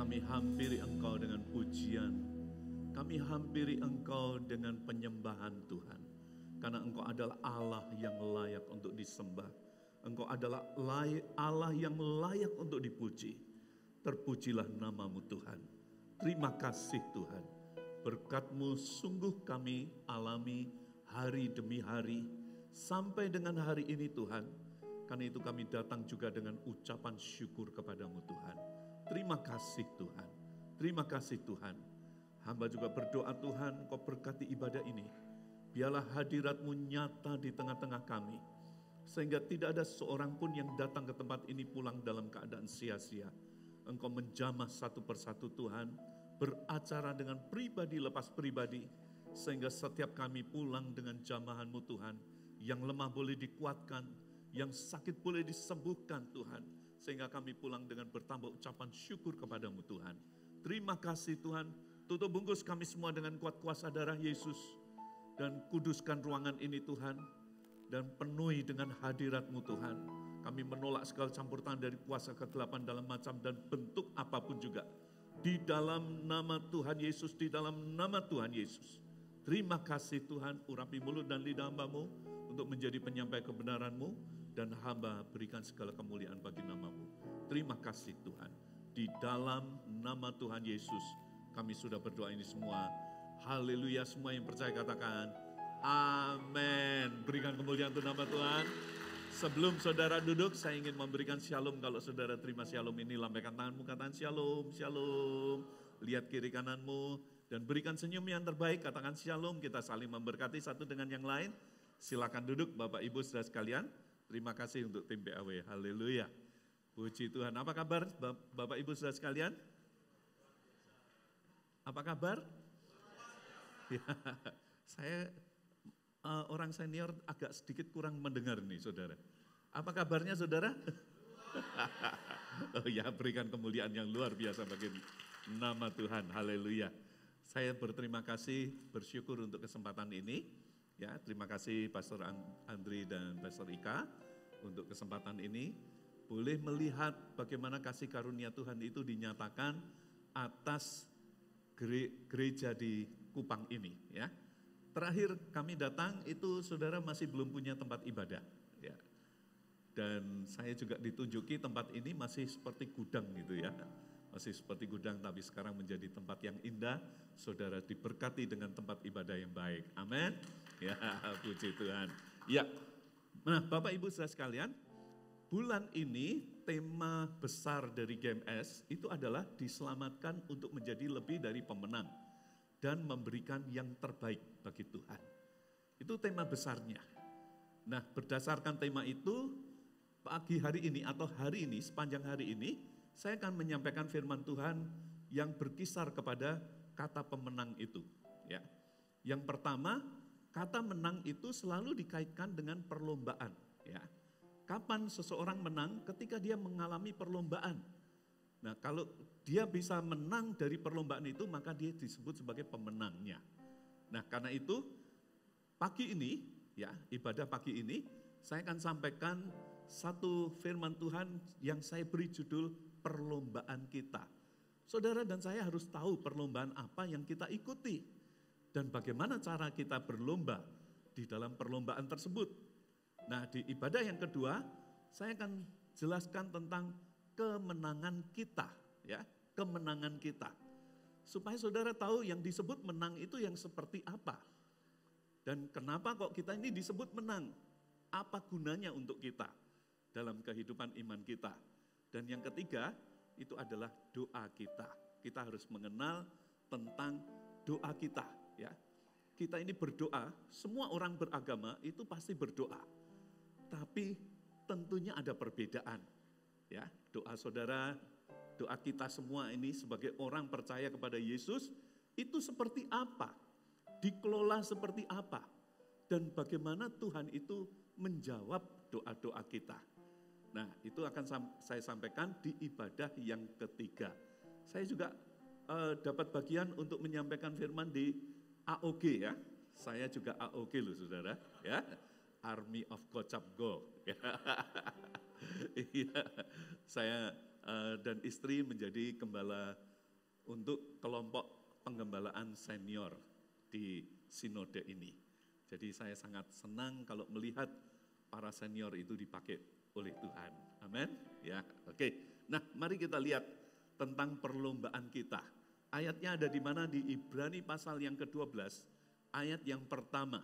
Kami hampiri Engkau dengan pujian. Kami hampiri Engkau dengan penyembahan Tuhan. Karena Engkau adalah Allah yang layak untuk disembah. Engkau adalah Allah yang layak untuk dipuji. Terpujilah namamu Tuhan. Terima kasih Tuhan. Berkat-Mu sungguh kami alami hari demi hari. Sampai dengan hari ini Tuhan. Karena itu kami datang juga dengan ucapan syukur kepadamu Tuhan. Terima kasih Tuhan. Terima kasih Tuhan. Hamba juga berdoa Tuhan, Kau berkati ibadah ini. Biarlah hadirat-Mu nyata di tengah-tengah kami. Sehingga tidak ada seorang pun yang datang ke tempat ini pulang dalam keadaan sia-sia. Engkau menjamah satu persatu Tuhan. Beracara dengan pribadi lepas pribadi. Sehingga setiap kami pulang dengan jamahan-Mu Tuhan. Yang lemah boleh dikuatkan. Yang sakit boleh disembuhkan Tuhan. Sehingga kami pulang dengan bertambah ucapan syukur kepadamu Tuhan. Terima kasih Tuhan. Tutup bungkus kami semua dengan kuat kuasa darah Yesus. Dan kuduskan ruangan ini Tuhan. Dan penuhi dengan hadirat-Mu Tuhan. Kami menolak segala campur tangan dari kuasa kegelapan dalam macam dan bentuk apapun juga. Di dalam nama Tuhan Yesus, di dalam nama Tuhan Yesus. Terima kasih Tuhan, urapi mulut dan lidah hamba-Mu untuk menjadi penyampai kebenaran-Mu. Dan hamba berikan segala kemuliaan bagi nama-Mu. Terima kasih Tuhan. Di dalam nama Tuhan Yesus kami sudah berdoa ini semua. Haleluya, semua yang percaya katakan amin. Berikan kemuliaan untuk nama Tuhan. Sebelum saudara duduk, saya ingin memberikan shalom. Kalau saudara terima shalom ini, lambaikan tanganmu, katakan shalom, shalom. Lihat kiri kananmu dan berikan senyum yang terbaik, katakan shalom. Kita saling memberkati satu dengan yang lain. Silakan duduk Bapak Ibu saudara sekalian. Terima kasih untuk tim PAW. Haleluya. Puji Tuhan. Apa kabar Bapak Ibu saudara sekalian? Apa kabar? Ya, saya orang senior agak sedikit kurang mendengar nih saudara. Apa kabarnya saudara? Oh ya, berikan kemuliaan yang luar biasa bagi nama Tuhan. Haleluya. Saya berterima kasih, bersyukur untuk kesempatan ini. Ya, terima kasih Pastor Andri dan Pastor Ika untuk kesempatan ini. Boleh melihat bagaimana kasih karunia Tuhan itu dinyatakan atas gereja di Kupang ini. Ya, terakhir kami datang itu saudara masih belum punya tempat ibadah. Ya, dan saya juga ditunjuki tempat ini masih seperti gudang gitu ya. Masih seperti gudang tapi sekarang menjadi tempat yang indah. Saudara diberkati dengan tempat ibadah yang baik. Amin. Ya, puji Tuhan. Ya, nah Bapak Ibu saudara sekalian, bulan ini tema besar dari GMS itu adalah diselamatkan untuk menjadi lebih dari pemenang dan memberikan yang terbaik bagi Tuhan. Itu tema besarnya. Nah, berdasarkan tema itu, pagi hari ini atau hari ini, sepanjang hari ini, saya akan menyampaikan firman Tuhan yang berkisar kepada kata pemenang itu. Ya, yang pertama, kata menang itu selalu dikaitkan dengan perlombaan. Ya, kapan seseorang menang? Ketika dia mengalami perlombaan. Nah, kalau dia bisa menang dari perlombaan itu, maka dia disebut sebagai pemenangnya. Nah, karena itu pagi ini, ya ibadah pagi ini, saya akan sampaikan satu firman Tuhan yang saya beri judul perlombaan kita. Saudara dan saya harus tahu perlombaan apa yang kita ikuti dan bagaimana cara kita berlomba di dalam perlombaan tersebut. Nah, di ibadah yang kedua, saya akan jelaskan tentang kemenangan kita, ya, kemenangan kita. Supaya saudara tahu yang disebut menang itu yang seperti apa. Dan kenapa kok kita ini disebut menang? Apa gunanya untuk kita dalam kehidupan iman kita? Dan yang ketiga, itu adalah doa kita. Kita harus mengenal tentang doa kita, ya. Kita ini berdoa, semua orang beragama itu pasti berdoa. Tapi tentunya ada perbedaan, ya. Doa saudara, doa kita semua ini sebagai orang percaya kepada Yesus itu seperti apa? Dikelola seperti apa? Dan bagaimana Tuhan itu menjawab doa-doa kita? Nah, itu akan saya sampaikan di ibadah yang ketiga. Saya juga dapat bagian untuk menyampaikan firman di AOG ya. Saya juga AOG loh saudara, ya. Army of Gocap Go. Iya, saya dan istri menjadi gembala untuk kelompok penggembalaan senior di sinode ini. Jadi saya sangat senang kalau melihat para senior itu dipakai oleh Tuhan. Amin. Ya, oke. Nah, mari kita lihat tentang perlombaan kita. Ayatnya ada di mana? Di Ibrani pasal yang ke-12, ayat yang pertama.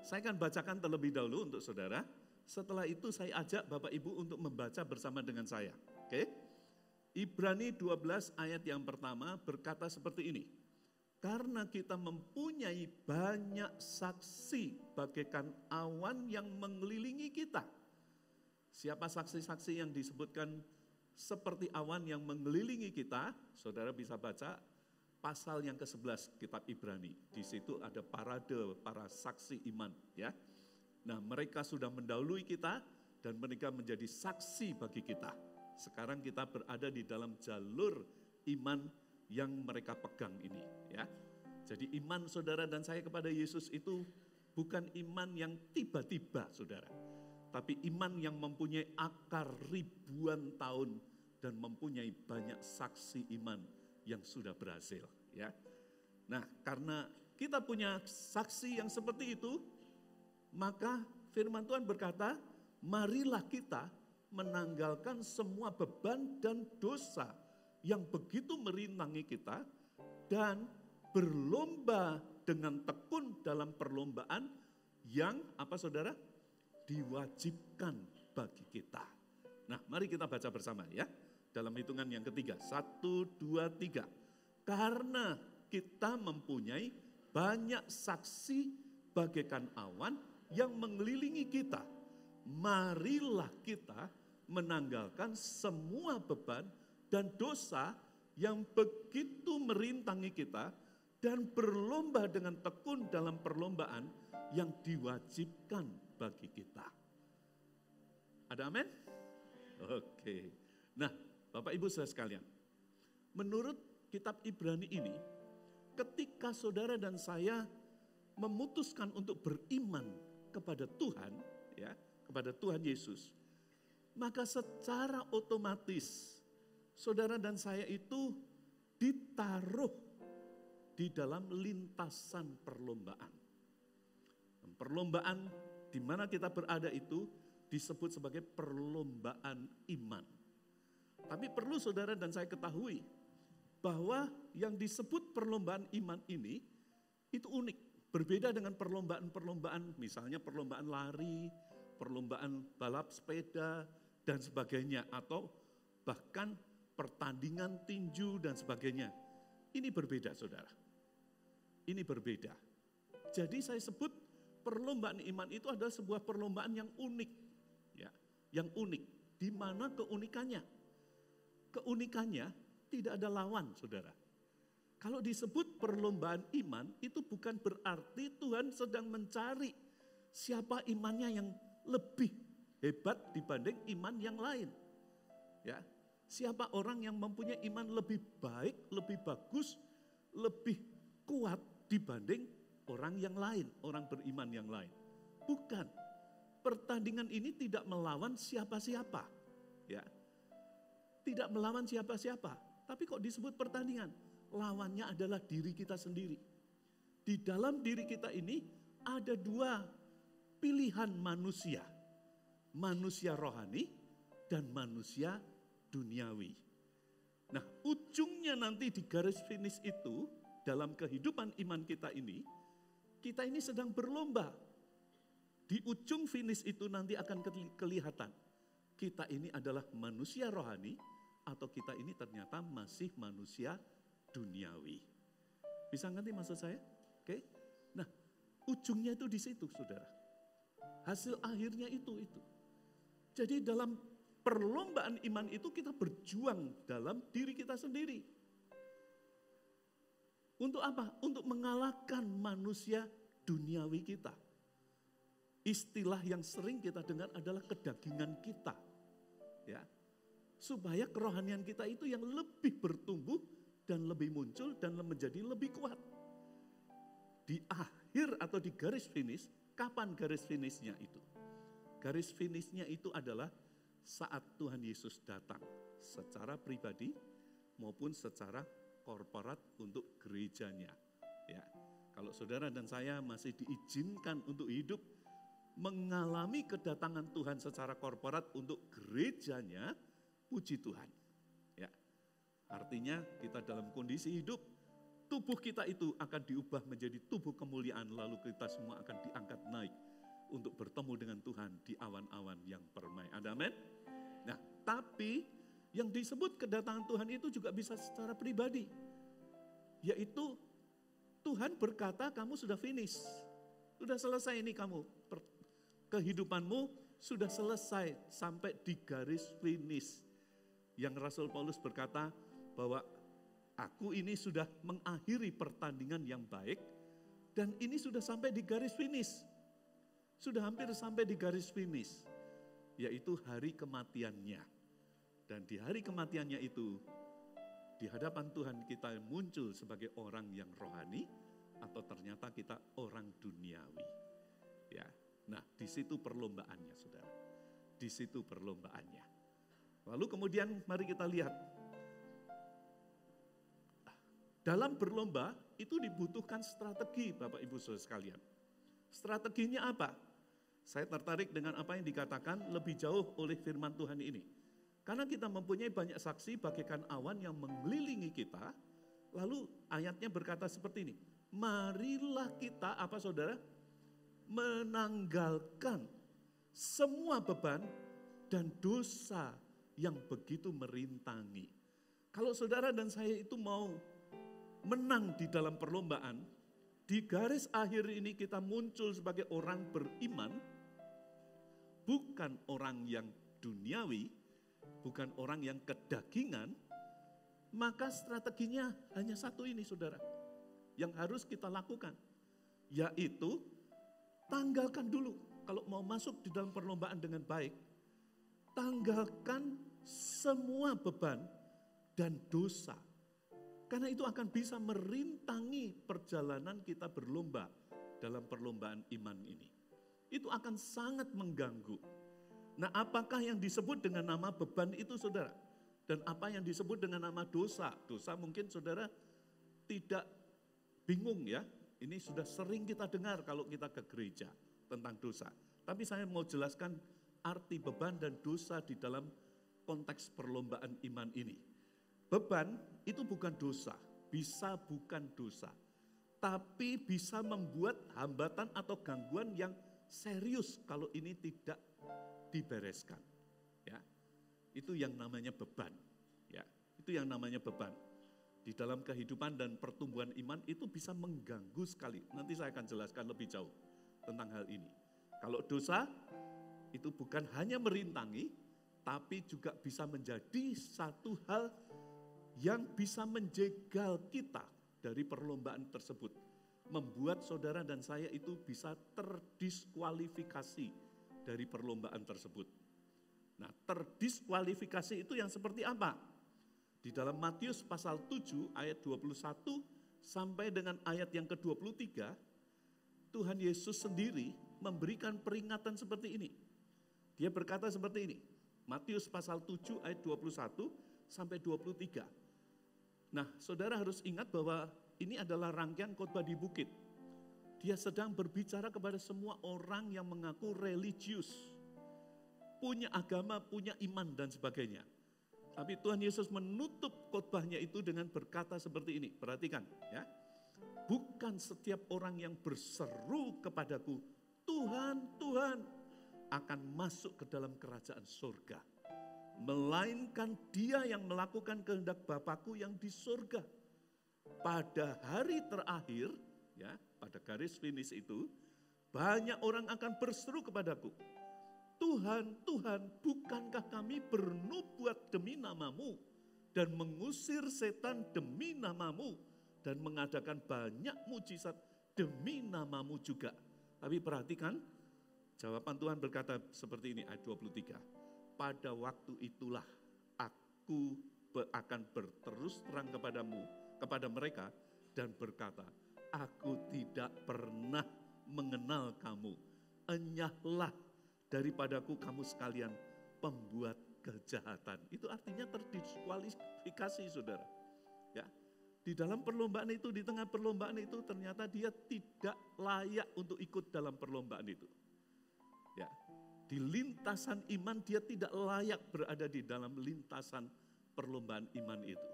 Saya akan bacakan terlebih dahulu untuk saudara. Setelah itu saya ajak Bapak Ibu untuk membaca bersama dengan saya. Oke? Ibrani 12 ayat yang pertama berkata seperti ini. Karena kita mempunyai banyak saksi bagaikan awan yang mengelilingi kita. Siapa saksi-saksi yang disebutkan seperti awan yang mengelilingi kita? Saudara bisa baca pasal yang ke-11 kitab Ibrani. Di situ ada parade para saksi iman, ya. Nah, mereka sudah mendahului kita dan mereka menjadi saksi bagi kita. Sekarang kita berada di dalam jalur iman yang mereka pegang ini, ya. Jadi iman saudara dan saya kepada Yesus itu bukan iman yang tiba-tiba, saudara. Tapi iman yang mempunyai akar ribuan tahun dan mempunyai banyak saksi iman yang sudah berhasil, ya. Nah, karena kita punya saksi yang seperti itu, maka firman Tuhan berkata, marilah kita menanggalkan semua beban dan dosa yang begitu merintangi kita dan berlomba dengan tekun dalam perlombaan yang apa saudara? Diwajibkan bagi kita. Nah, mari kita baca bersama ya. Dalam hitungan yang ketiga, 1, 2, 3. Karena kita mempunyai banyak saksi bagaikan awan yang mengelilingi kita. Marilah kita menanggalkan semua beban dan dosa yang begitu merintangi kita dan berlomba dengan tekun dalam perlombaan yang diwajibkan bagi kita. Ada amin? Oke. Nah, Bapak Ibu saudara sekalian, menurut kitab Ibrani ini, ketika saudara dan saya memutuskan untuk beriman kepada Tuhan, ya, kepada Tuhan Yesus, maka secara otomatis saudara dan saya itu ditaruh di dalam lintasan perlombaan. Perlombaan di mana kita berada itu disebut sebagai perlombaan iman. Tapi perlu saudara dan saya ketahui bahwa yang disebut perlombaan iman ini itu unik. Berbeda dengan perlombaan-perlombaan, misalnya perlombaan lari, perlombaan balap sepeda, dan sebagainya. Atau bahkan pertandingan tinju dan sebagainya. Ini berbeda saudara. Ini berbeda. Jadi saya sebut perlombaan iman itu adalah sebuah perlombaan yang unik. Ya, yang unik. Di mana keunikannya? Keunikannya tidak ada lawan saudara. Kalau disebut perlombaan iman, itu bukan berarti Tuhan sedang mencari siapa imannya yang lebih hebat dibanding iman yang lain. Ya, siapa orang yang mempunyai iman lebih baik, lebih bagus, lebih kuat dibanding orang yang lain, orang beriman yang lain. Bukan. Pertandingan ini tidak melawan siapa-siapa. Ya. Tidak melawan siapa-siapa. Tapi kok disebut pertandingan? Lawannya adalah diri kita sendiri. Di dalam diri kita ini ada dua pilihan manusia. Manusia rohani dan manusia duniawi. Nah, ujungnya nanti di garis finish itu, dalam kehidupan iman kita ini sedang berlomba. Di ujung finish itu nanti akan kelihatan. Kita ini adalah manusia rohani atau kita ini ternyata masih manusia duniawi. Bisa ngerti maksud saya? Oke. Nah, ujungnya itu di situ, saudara. Hasil akhirnya itu. Jadi dalam perlombaan iman itu kita berjuang dalam diri kita sendiri. Untuk apa? Untuk mengalahkan manusia duniawi kita. Istilah yang sering kita dengar adalah kedagingan kita. Ya. Supaya kerohanian kita itu yang lebih bertumbuh dan lebih muncul dan menjadi lebih kuat. Di akhir atau di garis finish, kapan garis finishnya itu? Garis finishnya itu adalah saat Tuhan Yesus datang secara pribadi maupun secara korporat untuk gerejanya. Ya, kalau saudara dan saya masih diizinkan untuk hidup mengalami kedatangan Tuhan secara korporat untuk gerejanya, puji Tuhan. Ya, artinya kita dalam kondisi hidup, tubuh kita itu akan diubah menjadi tubuh kemuliaan, lalu kita semua akan diangkat naik untuk bertemu dengan Tuhan di awan-awan yang permai. Ada amin? Nah, tapi yang disebut kedatangan Tuhan itu juga bisa secara pribadi. Yaitu Tuhan berkata kamu sudah finish. Sudah selesai ini kamu. Kehidupanmu sudah selesai sampai di garis finish. Yang Rasul Paulus berkata bahwa aku ini sudah mengakhiri pertandingan yang baik dan ini sudah sampai di garis finish. Sudah hampir sampai di garis finish, yaitu hari kematiannya. Dan di hari kematiannya itu, di hadapan Tuhan kita muncul sebagai orang yang rohani atau ternyata kita orang duniawi. Ya, nah di situ perlombaannya, saudara. Di situ perlombaannya. Lalu kemudian mari kita lihat. Dalam berlomba itu dibutuhkan strategi, Bapak Ibu Saudara sekalian. Strateginya apa? Saya tertarik dengan apa yang dikatakan lebih jauh oleh firman Tuhan ini. Karena kita mempunyai banyak saksi bagaikan awan yang mengelilingi kita. Lalu ayatnya berkata seperti ini. Marilah kita, apa saudara? Menanggalkan semua beban dan dosa yang begitu merintangi. Kalau saudara dan saya itu mau menang di dalam perlombaan, di garis akhir ini kita muncul sebagai orang beriman, bukan orang yang duniawi, bukan orang yang kedagingan, maka strateginya hanya satu ini saudara, yang harus kita lakukan, yaitu tanggalkan dulu, kalau mau masuk di dalam perlombaan dengan baik, tanggalkan semua beban dan dosa. Karena itu akan bisa merintangi perjalanan kita berlomba dalam perlombaan iman ini. Itu akan sangat mengganggu. Nah, apakah yang disebut dengan nama beban itu saudara? Dan apa yang disebut dengan nama dosa? Dosa mungkin saudara tidak bingung ya. Ini sudah sering kita dengar kalau kita ke gereja tentang dosa. Tapi saya mau jelaskan arti beban dan dosa di dalam konteks perlombaan iman ini. Beban itu bukan dosa, bisa bukan dosa. Tapi bisa membuat hambatan atau gangguan yang serius kalau ini tidak dibereskan. Ya, itu yang namanya beban. Ya, itu yang namanya beban. Di dalam kehidupan dan pertumbuhan iman itu bisa mengganggu sekali. Nanti saya akan jelaskan lebih jauh tentang hal ini. Kalau dosa itu bukan hanya merintangi, tapi juga bisa menjadi satu hal yang bisa menjegal kita dari perlombaan tersebut. Membuat saudara dan saya itu bisa terdiskualifikasi dari perlombaan tersebut. Nah, terdiskualifikasi itu yang seperti apa? Di dalam Matius pasal 7 ayat 21 sampai dengan ayat yang ke-23, Tuhan Yesus sendiri memberikan peringatan seperti ini. Dia berkata seperti ini, Matius pasal 7 ayat 21 sampai 23. Nah, saudara harus ingat bahwa ini adalah rangkaian khotbah di bukit. Dia sedang berbicara kepada semua orang yang mengaku religius, punya agama, punya iman dan sebagainya. Tapi Tuhan Yesus menutup khotbahnya itu dengan berkata seperti ini. Perhatikan ya. Bukan setiap orang yang berseru kepadaku, Tuhan, Tuhan, akan masuk ke dalam kerajaan surga. Melainkan dia yang melakukan kehendak Bapakku yang di surga. Pada hari terakhir, ya, pada garis finish itu, banyak orang akan berseru kepadaku, Tuhan, Tuhan, bukankah kami bernubuat demi namamu dan mengusir setan demi namamu dan mengadakan banyak mujizat demi namamu juga. Tapi perhatikan, jawaban Tuhan berkata seperti ini, ayat 23. Pada waktu itulah aku akan berterus terang kepada mereka dan berkata, aku tidak pernah mengenal kamu. Enyahlah daripadaku kamu sekalian pembuat kejahatan. Itu artinya terdiskualifikasi saudara. Ya, Di dalam perlombaan itu, di tengah perlombaan itu ternyata dia tidak layak untuk ikut dalam perlombaan itu. Ya, di lintasan iman dia tidak layak berada di dalam lintasan perlombaan iman itu.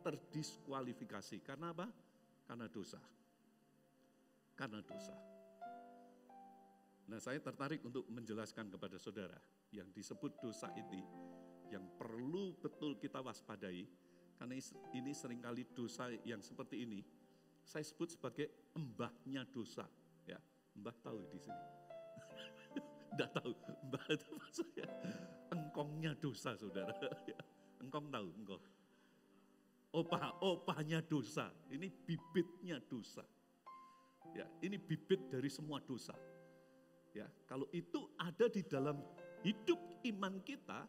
Terdiskualifikasi. Karena apa? Karena dosa. Karena dosa. Nah, saya tertarik untuk menjelaskan kepada saudara yang disebut dosa ini, yang perlu betul kita waspadai, karena ini seringkali dosa yang seperti ini, saya sebut sebagai embahnya dosa. Ya, mbah tahu di sini. Tidak tahu, mbah itu maksudnya engkongnya dosa, saudara. Ya, engkong tahu, engkong. Opahnya dosa, ini bibitnya dosa. Ya, ini bibit dari semua dosa. Ya, kalau itu ada di dalam hidup iman kita,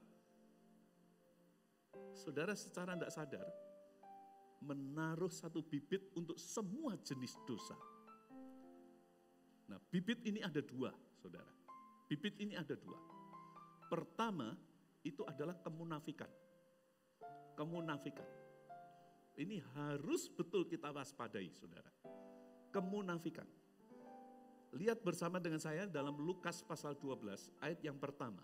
saudara secara tidak sadar menaruh satu bibit untuk semua jenis dosa. Nah, bibit ini ada dua, saudara. Bibit ini ada dua. Pertama, itu adalah kemunafikan. Kemunafikan. Ini harus betul kita waspadai, saudara. Kemunafikan. Lihat bersama dengan saya dalam Lukas pasal 12, ayat yang pertama.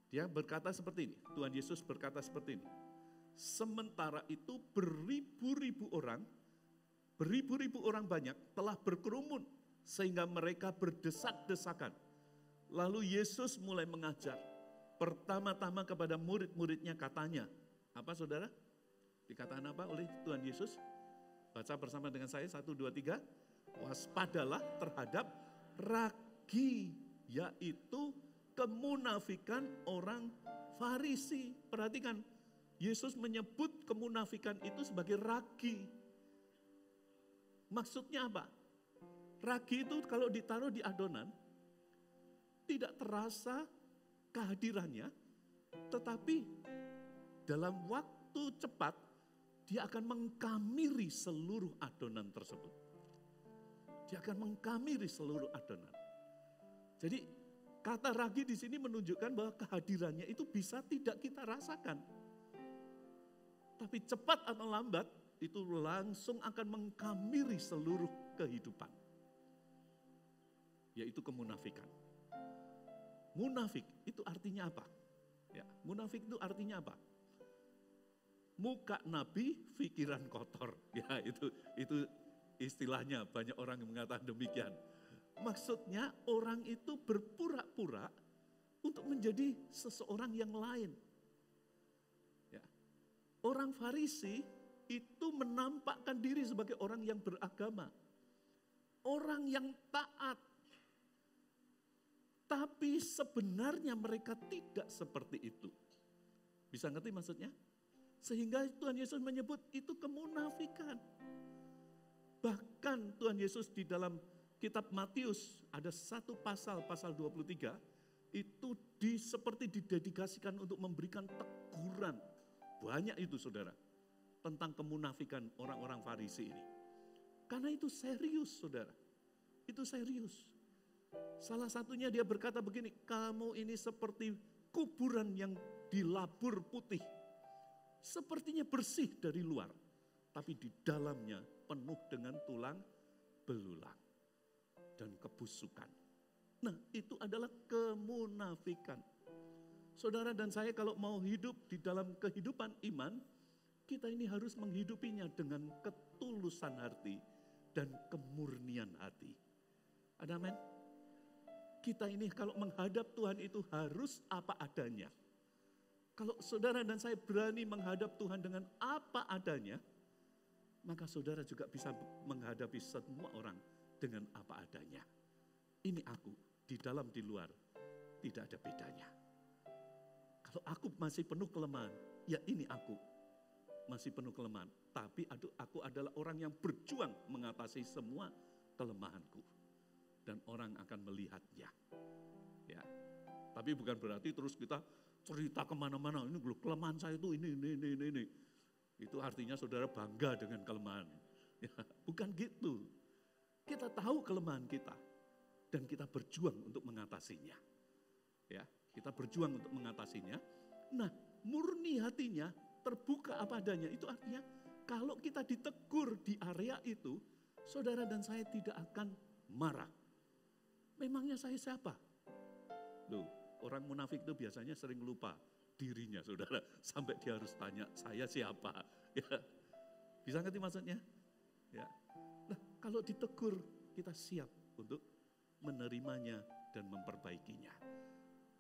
Dia berkata seperti ini, Tuhan Yesus berkata seperti ini. Sementara itu beribu-ribu orang banyak telah berkerumun sehingga mereka berdesak-desakan. Lalu Yesus mulai mengajar. Pertama-tama kepada murid-muridnya katanya, apa saudara? Dikatakan apa oleh Tuhan Yesus? Baca bersama dengan saya, 1, 2, 3. Waspadalah terhadap ragi, yaitu kemunafikan orang Farisi. Perhatikan, Yesus menyebut kemunafikan itu sebagai ragi. Maksudnya apa? Ragi itu kalau ditaruh di adonan, tidak terasa kehadirannya, tetapi dalam waktu cepat, dia akan mengkamiri seluruh adonan tersebut. Dia akan mengkamiri seluruh adonan. Jadi kata ragi di sini menunjukkan bahwa kehadirannya itu bisa tidak kita rasakan. Tapi cepat atau lambat itu langsung akan mengkamiri seluruh kehidupan. Yaitu kemunafikan. Munafik itu artinya apa? Ya, munafik itu artinya apa? Muka nabi, pikiran kotor. Ya, itu istilahnya, banyak orang yang mengatakan demikian. Maksudnya orang itu berpura-pura untuk menjadi seseorang yang lain. Ya. Orang Farisi itu menampakkan diri sebagai orang yang beragama. Orang yang taat. Tapi sebenarnya mereka tidak seperti itu. Bisa ngerti maksudnya? Sehingga Tuhan Yesus menyebut itu kemunafikan. Bahkan Tuhan Yesus di dalam kitab Matius ada satu pasal 23 itu seperti didedikasikan untuk memberikan teguran. Banyak itu saudara tentang kemunafikan orang-orang Farisi ini. Karena itu serius saudara, itu serius. Salah satunya dia berkata begini, kamu ini seperti kuburan yang dilabur putih. Sepertinya bersih dari luar, tapi di dalamnya penuh dengan tulang belulang dan kebusukan. Nah, itu adalah kemunafikan. Saudara dan saya kalau mau hidup di dalam kehidupan iman, kita ini harus menghidupinya dengan ketulusan hati dan kemurnian hati. Ada amin? Kita ini kalau menghadap Tuhan itu harus apa adanya. Kalau saudara dan saya berani menghadap Tuhan dengan apa adanya, maka saudara juga bisa menghadapi semua orang dengan apa adanya. Ini aku, di dalam, di luar, tidak ada bedanya. Kalau aku masih penuh kelemahan, ya ini aku, masih penuh kelemahan. Tapi aku adalah orang yang berjuang mengatasi semua kelemahanku. Dan orang akan melihatnya. Ya. Tapi bukan berarti terus kita cerita kemana-mana, ini kelemahan saya itu ini. Itu artinya saudara bangga dengan kelemahan. Ya, bukan gitu. Kita tahu kelemahan kita dan kita berjuang untuk mengatasinya. Ya, kita berjuang untuk mengatasinya. Nah, murni hatinya terbuka apa adanya. Itu artinya kalau kita ditegur di area itu, saudara dan saya tidak akan marah. Memangnya saya siapa? Loh, orang munafik itu biasanya sering lupa dirinya, saudara. Sampai dia harus tanya, saya siapa? Ya, bisa ngerti maksudnya? Ya. Nah, kalau ditegur, kita siap untuk menerimanya dan memperbaikinya.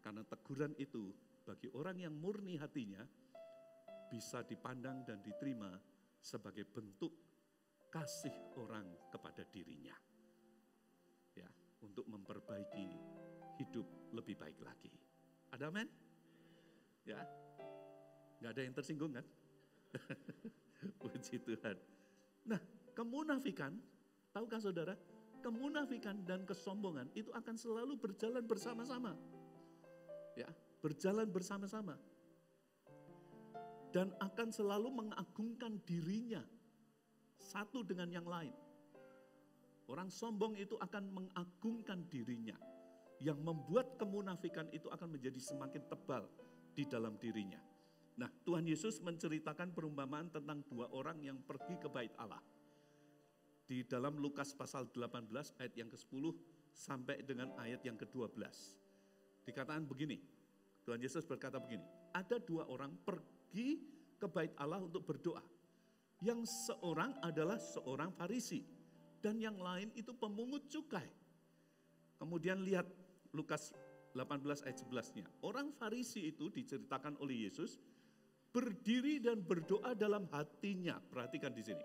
Karena teguran itu bagi orang yang murni hatinya bisa dipandang dan diterima sebagai bentuk kasih orang kepada dirinya. Ya, untuk memperbaiki hidup lebih baik lagi. Ada amin? Ya, nggak ada yang tersinggung kan? Puji Tuhan. Nah, kemunafikan, tahukah saudara? Kemunafikan dan kesombongan itu akan selalu berjalan bersama-sama. Ya, berjalan bersama-sama. Dan akan selalu mengagungkan dirinya satu dengan yang lain. Orang sombong itu akan mengagungkan dirinya. Yang membuat kemunafikan itu akan menjadi semakin tebal di dalam dirinya. Nah, Tuhan Yesus menceritakan perumpamaan tentang dua orang yang pergi ke bait Allah. Di dalam Lukas pasal 18 ayat yang ke-10 sampai dengan ayat yang ke-12. Dikatakan begini, Tuhan Yesus berkata begini, ada dua orang pergi ke bait Allah untuk berdoa. Yang seorang adalah seorang Farisi dan yang lain itu pemungut cukai. Kemudian lihat Lukas 18 ayat 11-nya. Orang Farisi itu diceritakan oleh Yesus berdiri dan berdoa dalam hatinya. Perhatikan di sini.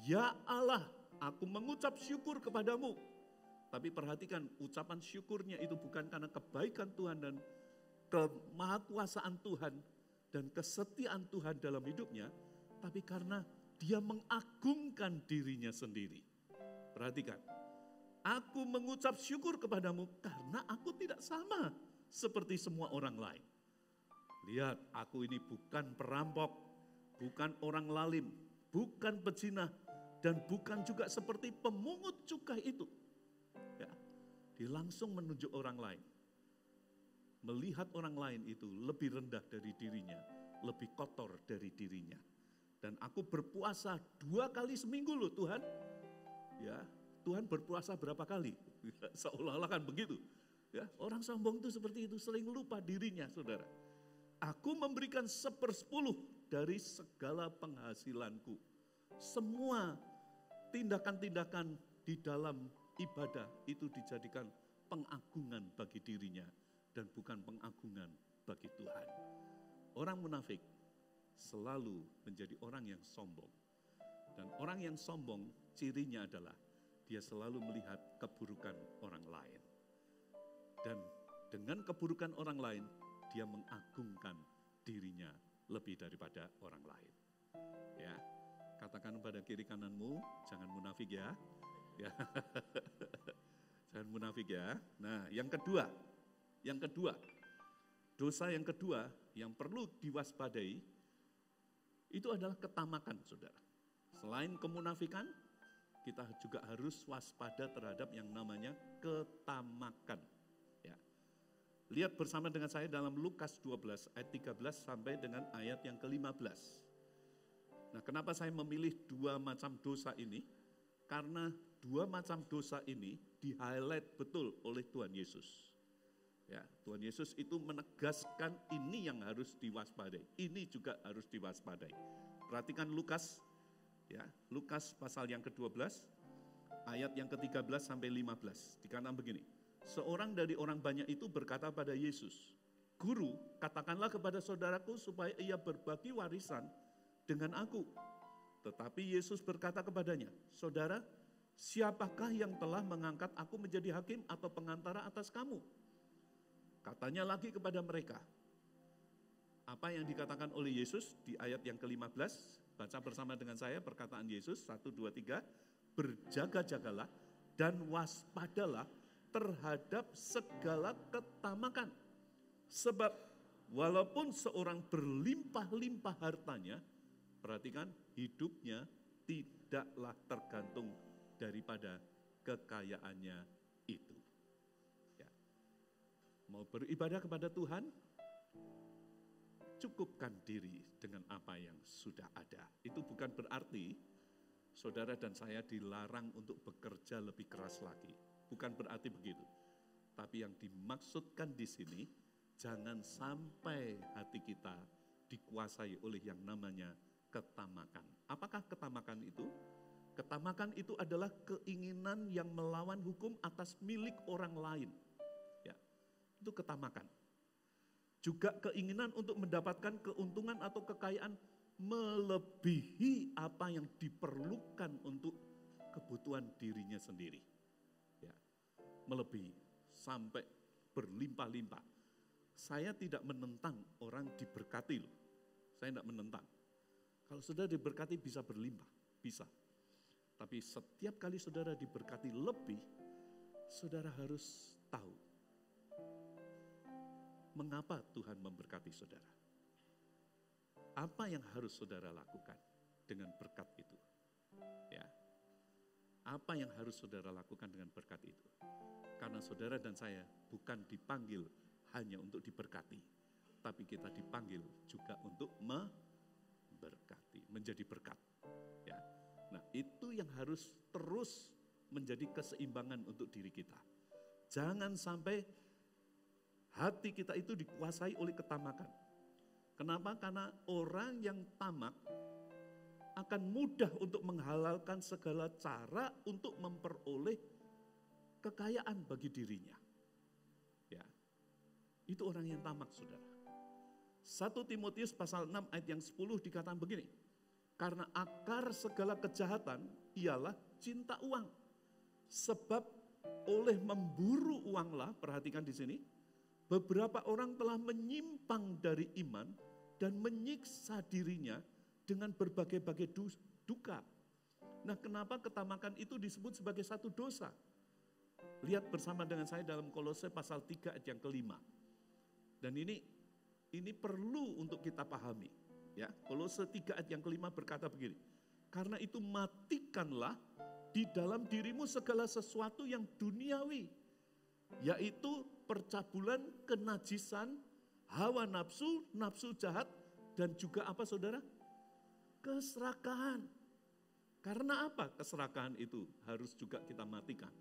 Ya Allah, aku mengucap syukur kepadamu. Tapi perhatikan ucapan syukurnya itu bukan karena kebaikan Tuhan dan kemahakuasaan Tuhan dan kesetiaan Tuhan dalam hidupnya, tapi karena dia mengagungkan dirinya sendiri. Perhatikan, aku mengucap syukur kepadamu karena aku tidak sama seperti semua orang lain. Lihat, aku ini bukan perampok, bukan orang lalim, bukan pezina, dan bukan juga seperti pemungut cukai itu. Ya, dia langsung menunjuk orang lain. Melihat orang lain itu lebih rendah dari dirinya, lebih kotor dari dirinya. Dan aku berpuasa 2 kali seminggu loh Tuhan. Ya, Tuhan berpuasa berapa kali? Seolah-olah kan begitu. Ya, orang sombong itu seperti itu, sering lupa dirinya, saudara. Aku memberikan 1/10 dari segala penghasilanku. Semua tindakan-tindakan di dalam ibadah itu dijadikan pengagungan bagi dirinya dan bukan pengagungan bagi Tuhan. Orang munafik selalu menjadi orang yang sombong. Dan orang yang sombong cirinya adalah dia selalu melihat keburukan orang lain. Dan dengan keburukan orang lain, dia mengagungkan dirinya lebih daripada orang lain. Ya, katakan pada kiri kananmu, jangan munafik ya. Ya. Jangan munafik ya. Nah, yang kedua, dosa yang kedua yang perlu diwaspadai itu adalah ketamakan, saudara. Selain kemunafikan, kita juga harus waspada terhadap yang namanya ketamakan. Ya. Lihat bersama dengan saya dalam Lukas 12 ayat 13 sampai dengan ayat yang ke-15. Nah, kenapa saya memilih 2 macam dosa ini? Karena 2 macam dosa ini di-highlight betul oleh Tuhan Yesus. Ya, Tuhan Yesus itu menegaskan ini yang harus diwaspadai, ini juga harus diwaspadai. Perhatikan Lukas, ya, Lukas pasal yang ke-12, ayat yang ke-13 sampai 15. Dikatakan begini, seorang dari orang banyak itu berkata pada Yesus, Guru, katakanlah kepada saudaraku supaya ia berbagi warisan dengan aku. Tetapi Yesus berkata kepadanya, Saudara, siapakah yang telah mengangkat aku menjadi hakim atau pengantara atas kamu? Katanya lagi kepada mereka, apa yang dikatakan oleh Yesus di ayat yang ke-15, baca bersama dengan saya perkataan Yesus, 1, 2, 3, berjaga-jagalah dan waspadalah terhadap segala ketamakan. Sebab walaupun seorang berlimpah-limpah hartanya, perhatikan, hidupnya tidaklah tergantung daripada kekayaannya itu. Ya. Mau beribadah kepada Tuhan, cukupkan diri dengan apa yang sudah ada. Itu bukan berarti saudara dan saya dilarang untuk bekerja lebih keras lagi. Bukan berarti begitu. Tapi yang dimaksudkan di sini, jangan sampai hati kita dikuasai oleh yang namanya ketamakan. Apakah ketamakan itu? Ketamakan itu adalah keinginan yang melawan hukum atas milik orang lain. Ya, itu ketamakan. Juga keinginan untuk mendapatkan keuntungan atau kekayaan melebihi apa yang diperlukan untuk kebutuhan dirinya sendiri. Ya, melebihi sampai berlimpah-limpah. Saya tidak menentang orang diberkati loh. Saya tidak menentang. Kalau saudara diberkati bisa berlimpah, bisa. Tapi setiap kali saudara diberkati lebih, saudara harus tahu mengapa Tuhan memberkati saudara. Apa yang harus saudara lakukan dengan berkat itu? Ya. Apa yang harus saudara lakukan dengan berkat itu? Karena saudara dan saya bukan dipanggil hanya untuk diberkati, tapi kita dipanggil juga untuk memberkati, menjadi berkat. Ya. Nah, itu yang harus terus menjadi keseimbangan untuk diri kita. Jangan sampai hati kita itu dikuasai oleh ketamakan. Kenapa? Karena orang yang tamak akan mudah untuk menghalalkan segala cara untuk memperoleh kekayaan bagi dirinya. Ya. Itu orang yang tamak, saudara. 1 Timotius pasal 6 ayat yang 10 dikatakan begini. Karena akar segala kejahatan ialah cinta uang. Sebab oleh memburu uanglah, perhatikan di sini, beberapa orang telah menyimpang dari iman dan menyiksa dirinya dengan berbagai-bagai duka. Nah, kenapa ketamakan itu disebut sebagai satu dosa? Lihat bersama dengan saya dalam Kolose pasal 3 ayat yang kelima. Dan ini perlu untuk kita pahami. Ya, Kolose 3 ayat yang kelima berkata begini. Karena itu matikanlah di dalam dirimu segala sesuatu yang duniawi. Yaitu percabulan, kenajisan, hawa nafsu, nafsu jahat, dan juga apa saudara? Keserakahan. Karena apa? Keserakahan itu harus juga kita matikan.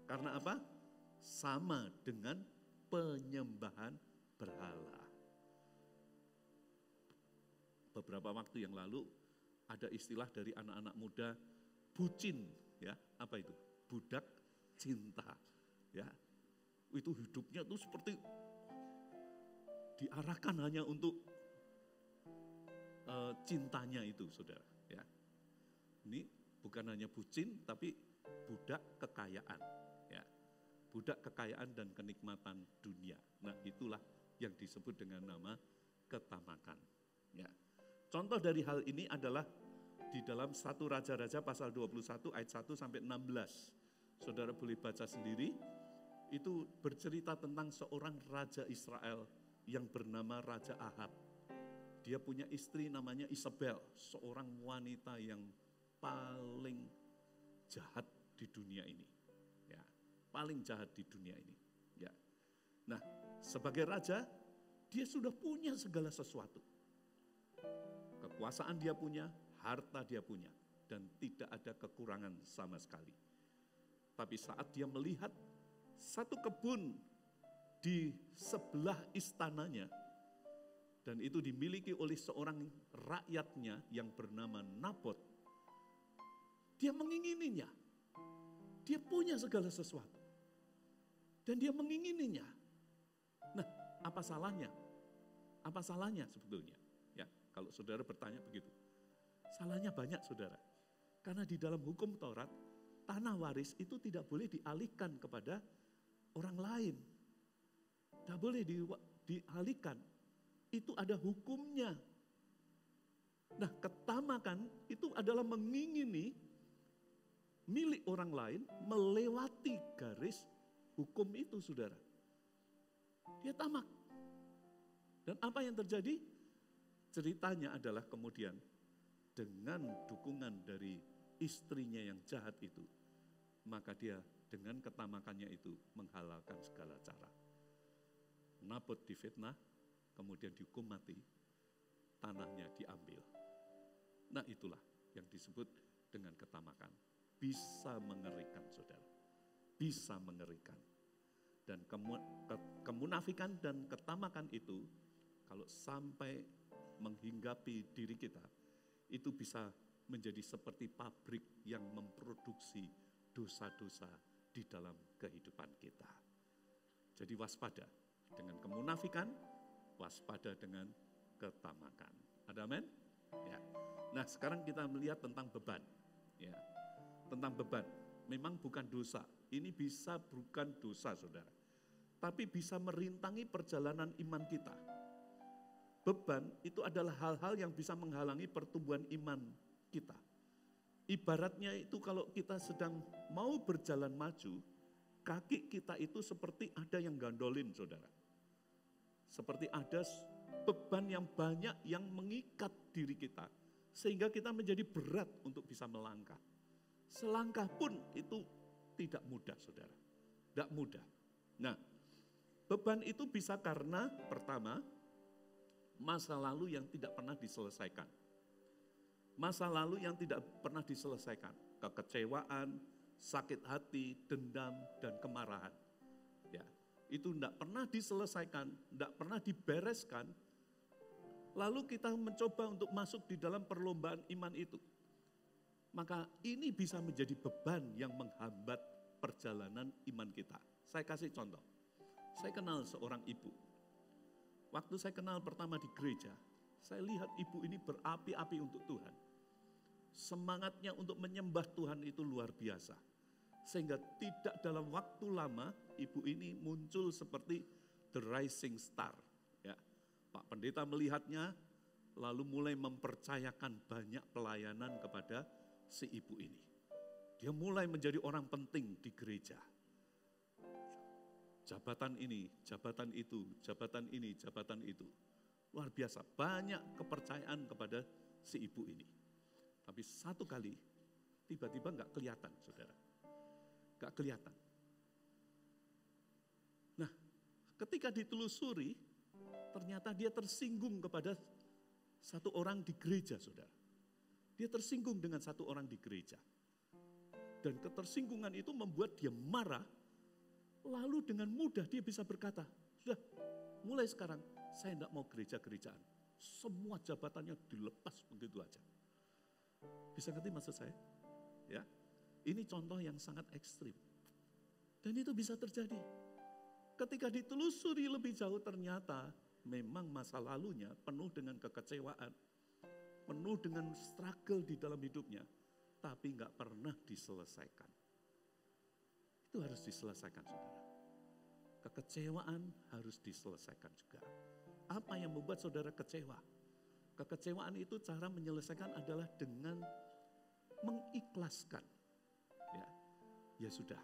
Karena apa? Sama dengan penyembahan berhala. Beberapa waktu yang lalu ada istilah dari anak-anak muda bucin, ya, apa itu? Budak cinta, ya. Itu hidupnya tuh seperti diarahkan hanya untuk cintanya itu, saudara. Ya, ini bukan hanya bucin, tapi budak kekayaan, ya, budak kekayaan dan kenikmatan dunia. Nah, itulah yang disebut dengan nama ketamakan, ya. Contoh dari hal ini adalah di dalam 1 Raja-Raja pasal 21 ayat 1 sampai 16. Saudara boleh baca sendiri, itu bercerita tentang seorang raja Israel yang bernama Raja Ahab. Dia punya istri namanya Isabel, seorang wanita yang paling jahat di dunia ini. Ya, paling jahat di dunia ini. Ya. Nah, sebagai raja, dia sudah punya segala sesuatu. Kekuasaan dia punya, harta dia punya, dan tidak ada kekurangan sama sekali. Tapi saat dia melihat satu kebun di sebelah istananya, dan itu dimiliki oleh seorang rakyatnya yang bernama Nabot, dia mengingininya. Dia punya segala sesuatu. Dan dia mengingininya. Nah, apa salahnya? Apa salahnya sebetulnya? Ya, kalau saudara bertanya begitu. Salahnya banyak, saudara. Karena di dalam hukum Taurat, tanah waris itu tidak boleh dialihkan kepada orang lain. Tidak boleh dialihkan. Itu ada hukumnya. Nah, ketamakan itu adalah mengingini milik orang lain melewati garis hukum itu, saudara. Dia tamak. Dan apa yang terjadi? Ceritanya adalah kemudian dengan dukungan dari istrinya yang jahat itu, maka dia dengan ketamakannya itu menghalalkan segala cara. Nabot difitnah, kemudian dihukum mati. tanahnya diambil. Nah itulah yang disebut dengan ketamakan. Bisa mengerikan saudara, bisa mengerikan. Dan kemunafikan dan ketamakan itu kalau sampai menghinggapi diri kita, itu bisa menjadi seperti pabrik yang memproduksi dosa-dosa di dalam kehidupan kita. Jadi waspada dengan kemunafikan, waspada dengan ketamakan. Ada amin? Ya. Nah sekarang kita melihat tentang beban. Ya. Tentang beban, memang bukan dosa. Ini bisa bukan dosa saudara. Tapi bisa merintangi perjalanan iman kita. Beban itu adalah hal-hal yang bisa menghalangi pertumbuhan iman kita. Ibaratnya itu kalau kita sedang mau berjalan maju, kaki kita itu seperti ada yang gandolin saudara. Seperti ada beban yang banyak yang mengikat diri kita. Sehingga kita menjadi berat untuk bisa melangkah. Selangkah pun itu tidak mudah saudara. Tidak mudah. Nah, beban itu bisa karena pertama, masa lalu yang tidak pernah diselesaikan. Masa lalu yang tidak pernah diselesaikan. Kekecewaan, sakit hati, dendam, dan kemarahan. Ya, itu tidak pernah diselesaikan, tidak pernah dibereskan. Lalu kita mencoba untuk masuk di dalam perlombaan iman itu. Maka ini bisa menjadi beban yang menghambat perjalanan iman kita. Saya kasih contoh. Saya kenal seorang ibu. Waktu saya kenal pertama di gereja, saya lihat ibu ini berapi-api untuk Tuhan. Semangatnya untuk menyembah Tuhan itu luar biasa. Sehingga tidak dalam waktu lama, ibu ini muncul seperti the rising star. Ya, Pak Pendeta melihatnya, lalu mulai mempercayakan banyak pelayanan kepada si ibu ini. Dia mulai menjadi orang penting di gereja. Jabatan ini, jabatan itu, jabatan ini, jabatan itu. Luar biasa, banyak kepercayaan kepada si ibu ini. Tapi satu kali, tiba-tiba enggak kelihatan, saudara. Enggak kelihatan. Nah, ketika ditelusuri, ternyata dia tersinggung kepada satu orang di gereja, saudara. Dia tersinggung dengan satu orang di gereja. Dan ketersinggungan itu membuat dia marah. Lalu dengan mudah dia bisa berkata, sudah mulai sekarang saya tidak mau gereja-gerejaan. Semua jabatannya dilepas begitu aja. Bisa ngerti maksud saya? Ya, ini contoh yang sangat ekstrim. Dan itu bisa terjadi. Ketika ditelusuri lebih jauh ternyata memang masa lalunya penuh dengan kekecewaan. Penuh dengan struggle di dalam hidupnya. Tapi enggak pernah diselesaikan. Itu harus diselesaikan saudara. Kekecewaan harus diselesaikan juga. Apa yang membuat saudara kecewa? Kekecewaan itu cara menyelesaikan adalah dengan mengikhlaskan. Ya, ya sudah.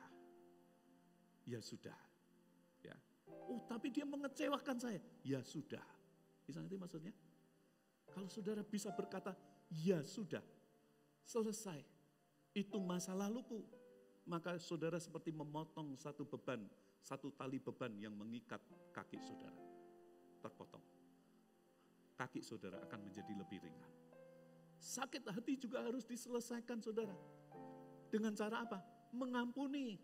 Ya sudah. Ya. Oh, tapi dia mengecewakan saya. Ya sudah. Bisa ngerti maksudnya? Kalau saudara bisa berkata, ya sudah, selesai. Itu masa laluku. Maka saudara seperti memotong satu beban, satu tali beban yang mengikat kaki saudara. Terpotong. Kaki saudara akan menjadi lebih ringan. Sakit hati juga harus diselesaikan saudara. Dengan cara apa? Mengampuni.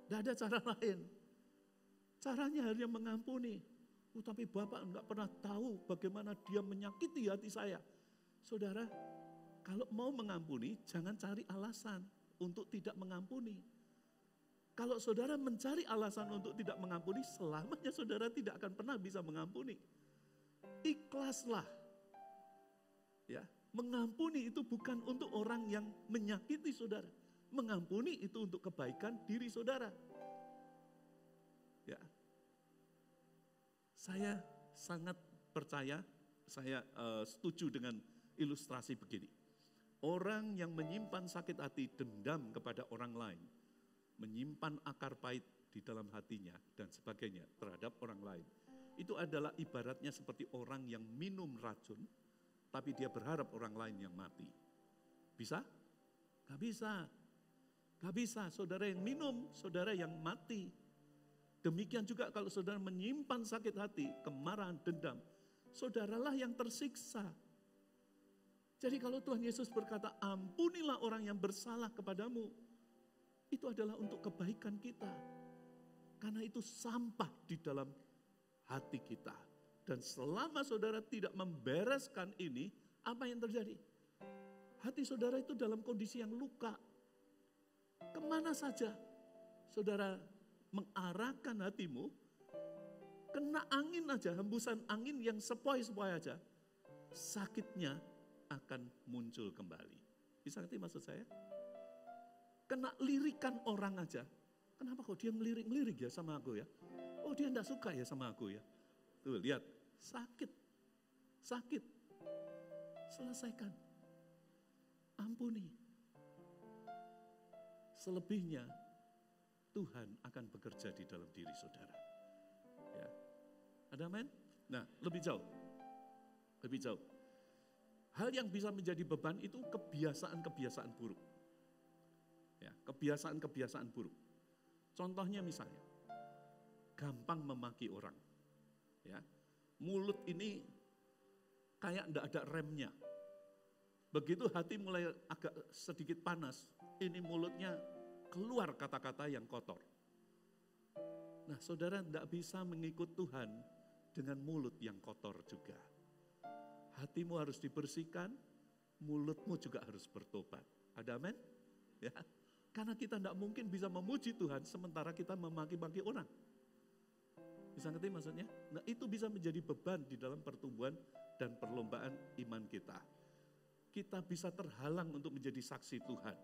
Tidak ada cara lain. Caranya hanya mengampuni. Tapi Bapak enggak pernah tahu bagaimana dia menyakiti hati saya. Saudara, kalau mau mengampuni, jangan cari alasan untuk tidak mengampuni. Kalau saudara mencari alasan untuk tidak mengampuni, selamanya saudara tidak akan pernah bisa mengampuni. Ikhlaslah. Ya, mengampuni itu bukan untuk orang yang menyakiti saudara. Mengampuni itu untuk kebaikan diri saudara. Ya. Saya sangat percaya, saya setuju dengan ilustrasi begini. Orang yang menyimpan sakit hati, dendam kepada orang lain, menyimpan akar pahit di dalam hatinya dan sebagainya terhadap orang lain. Itu adalah ibaratnya seperti orang yang minum racun, tapi dia berharap orang lain yang mati. Bisa? Gak bisa. Gak bisa, saudara yang minum, saudara yang mati. Demikian juga kalau saudara menyimpan sakit hati, kemarahan, dendam, saudaralah yang tersiksa. Jadi kalau Tuhan Yesus berkata, ampunilah orang yang bersalah kepadamu, itu adalah untuk kebaikan kita. Karena itu sampah di dalam hati kita. Dan selama saudara tidak membereskan ini, apa yang terjadi? Hati saudara itu dalam kondisi yang luka. Kemana saja saudara mengarahkan hatimu, kena angin aja, hembusan angin yang sepoi-sepoi aja, sakitnya akan muncul kembali. Bisa ngerti maksud saya? Kena lirikan orang aja, kenapa kok dia ngelirik-ngelirik ya sama aku ya? Oh dia enggak suka ya sama aku ya? Tuh lihat, sakit. Selesaikan. Ampuni. Selebihnya Tuhan akan bekerja di dalam diri saudara. Ya. Ada amin? Nah, lebih jauh. Hal yang bisa menjadi beban itu kebiasaan-kebiasaan buruk. Ya, kebiasaan-kebiasaan buruk. Contohnya misalnya, gampang memaki orang. Ya, mulut ini kayak enggak ada remnya. Begitu hati mulai agak sedikit panas, ini mulutnya keluar kata-kata yang kotor. Nah, saudara enggak bisa mengikut Tuhan dengan mulut yang kotor juga. Hatimu harus dibersihkan, mulutmu juga harus bertobat. Ada amin? Ya. Karena kita enggak mungkin bisa memuji Tuhan sementara kita memaki-maki orang. Bisa ngerti maksudnya? Nah itu bisa menjadi beban di dalam pertumbuhan dan perlombaan iman kita. Kita bisa terhalang untuk menjadi saksi Tuhan.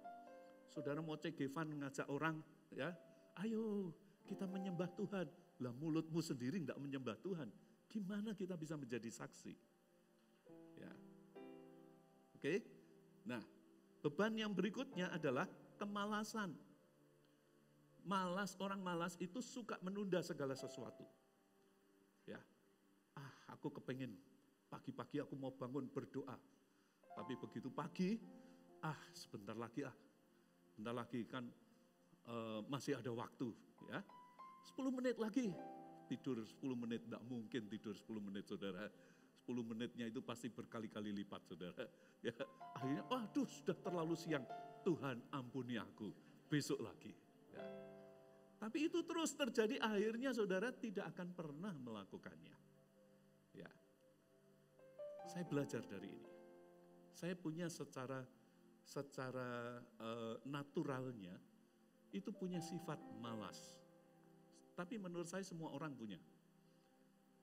Saudara mau cegevan ngajak orang, ya, ayo kita menyembah Tuhan. Lah mulutmu sendiri enggak menyembah Tuhan. Gimana kita bisa menjadi saksi? Ya. Oke. Nah, beban yang berikutnya adalah kemalasan. Orang malas itu suka menunda segala sesuatu. Ya, aku kepengen pagi-pagi aku mau bangun berdoa. Tapi begitu pagi, sebentar lagi kan masih ada waktu. Ya, 10 menit lagi, tidur 10 menit, tidak mungkin tidur 10 menit saudara. 10 menitnya itu pasti berkali-kali lipat saudara. Ya, akhirnya, waduh sudah terlalu siang, Tuhan ampuni aku, besok lagi. Ya. Tapi itu terus terjadi, akhirnya saudara tidak akan pernah melakukannya. Ya, saya belajar dari ini. Saya punya secara naturalnya itu punya sifat malas. Tapi menurut saya semua orang punya.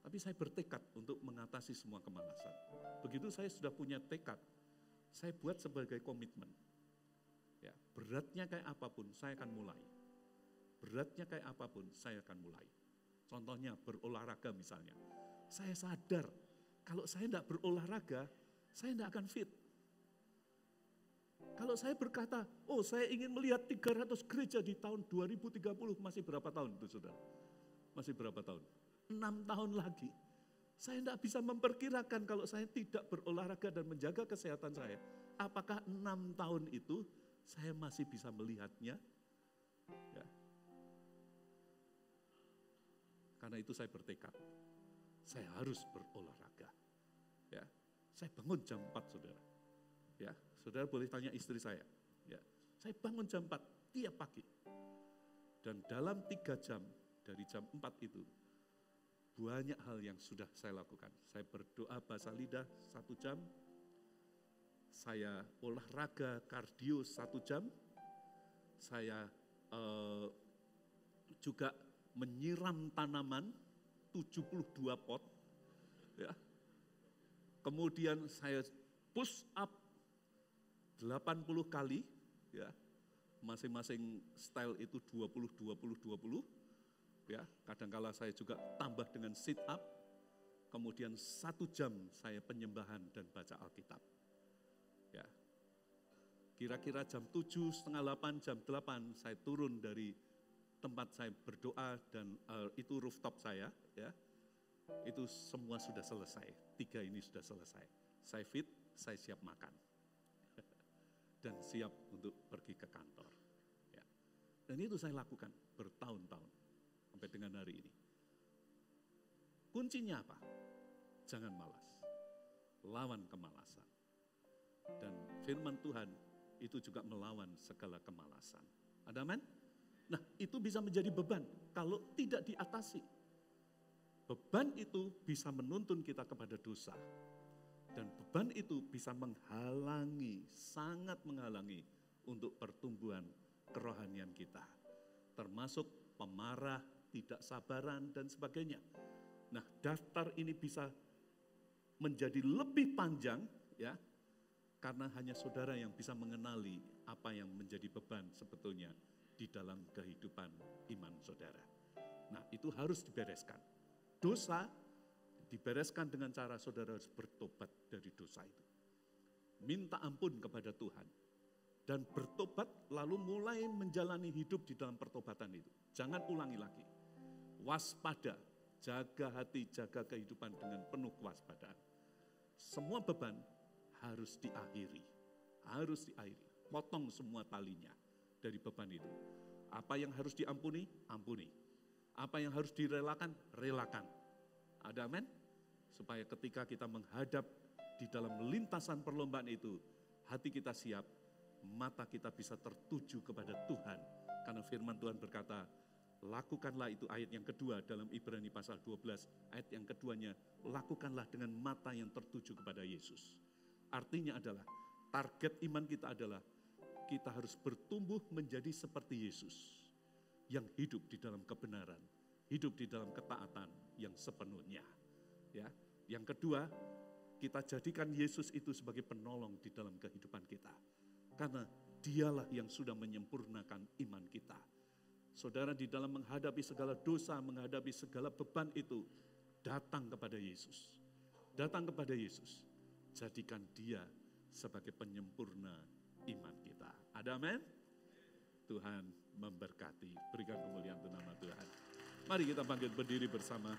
Tapi saya bertekad untuk mengatasi semua kemalasan. Begitu saya sudah punya tekad, saya buat sebagai komitmen. Ya, beratnya kayak apapun saya akan mulai. Beratnya kayak apapun, saya akan mulai. Contohnya berolahraga misalnya. Saya sadar, kalau saya tidak berolahraga, saya tidak akan fit. Kalau saya berkata, saya ingin melihat 300 gereja di tahun 2030, masih berapa tahun itu saudara? Masih berapa tahun? 6 tahun lagi. Saya tidak bisa memperkirakan kalau saya tidak berolahraga dan menjaga kesehatan saya. Apakah 6 tahun itu saya masih bisa melihatnya? Ya. Karena itu saya bertekad, saya harus berolahraga. Ya, saya bangun jam 4 saudara. Ya, saudara boleh tanya istri saya. Ya, saya bangun jam 4 tiap pagi. Dan dalam 3 jam, dari jam 4 itu, banyak hal yang sudah saya lakukan. Saya berdoa bahasa lidah 1 jam, saya olahraga kardio 1 jam, saya juga menyiram tanaman 72 pot, ya. Kemudian saya push up 80 kali, ya. Masing-masing style itu 20, ya. Kadangkala saya juga tambah dengan sit up, kemudian 1 jam saya penyembahan dan baca Alkitab, ya. Kira-kira jam 7, setengah 8, jam 8 saya turun dari tempat saya berdoa dan itu rooftop saya, ya, itu semua sudah selesai. 3 ini sudah selesai. Saya fit, saya siap makan dan siap untuk pergi ke kantor. Ya. Dan itu saya lakukan bertahun-tahun sampai dengan hari ini. Kuncinya apa? Jangan malas. Lawan kemalasan. Dan firman Tuhan itu juga melawan segala kemalasan. Ada amin? Nah, itu bisa menjadi beban kalau tidak diatasi. Beban itu bisa menuntun kita kepada dosa. Dan beban itu bisa menghalangi, sangat menghalangi untuk pertumbuhan kerohanian kita. Termasuk pemarah, tidak sabaran, dan sebagainya. Nah, daftar ini bisa menjadi lebih panjang, ya, karena hanya saudara yang bisa mengenali apa yang menjadi beban sebetulnya di dalam kehidupan iman saudara. Nah, itu harus dibereskan. Dosa dibereskan dengan cara saudara harus bertobat dari dosa itu. Minta ampun kepada Tuhan. Dan bertobat lalu mulai menjalani hidup di dalam pertobatan itu. Jangan ulangi lagi. Waspada, jaga hati, jaga kehidupan dengan penuh kewaspadaan. Semua beban harus diakhiri. Harus diakhiri. Potong semua talinya dari beban itu. Apa yang harus diampuni, ampuni. Apa yang harus direlakan, relakan. Ada amin? Supaya ketika kita menghadap di dalam lintasan perlombaan itu, hati kita siap, mata kita bisa tertuju kepada Tuhan. Karena firman Tuhan berkata, lakukanlah itu ayat yang kedua dalam Ibrani pasal 12, ayat yang keduanya, lakukanlah dengan mata yang tertuju kepada Yesus. Artinya adalah, target iman kita adalah, kita harus bertumbuh menjadi seperti Yesus. Yang hidup di dalam kebenaran, hidup di dalam ketaatan yang sepenuhnya. Ya, yang kedua, kita jadikan Yesus itu sebagai penolong di dalam kehidupan kita. Karena dialah yang sudah menyempurnakan iman kita. Saudara di dalam menghadapi segala dosa, menghadapi segala beban itu, datang kepada Yesus. Datang kepada Yesus. Jadikan dia sebagai penyempurna iman kita. Ada amin? Tuhan memberkati. Berikan kemuliaan untuk nama Tuhan. Mari kita bangkit berdiri bersama.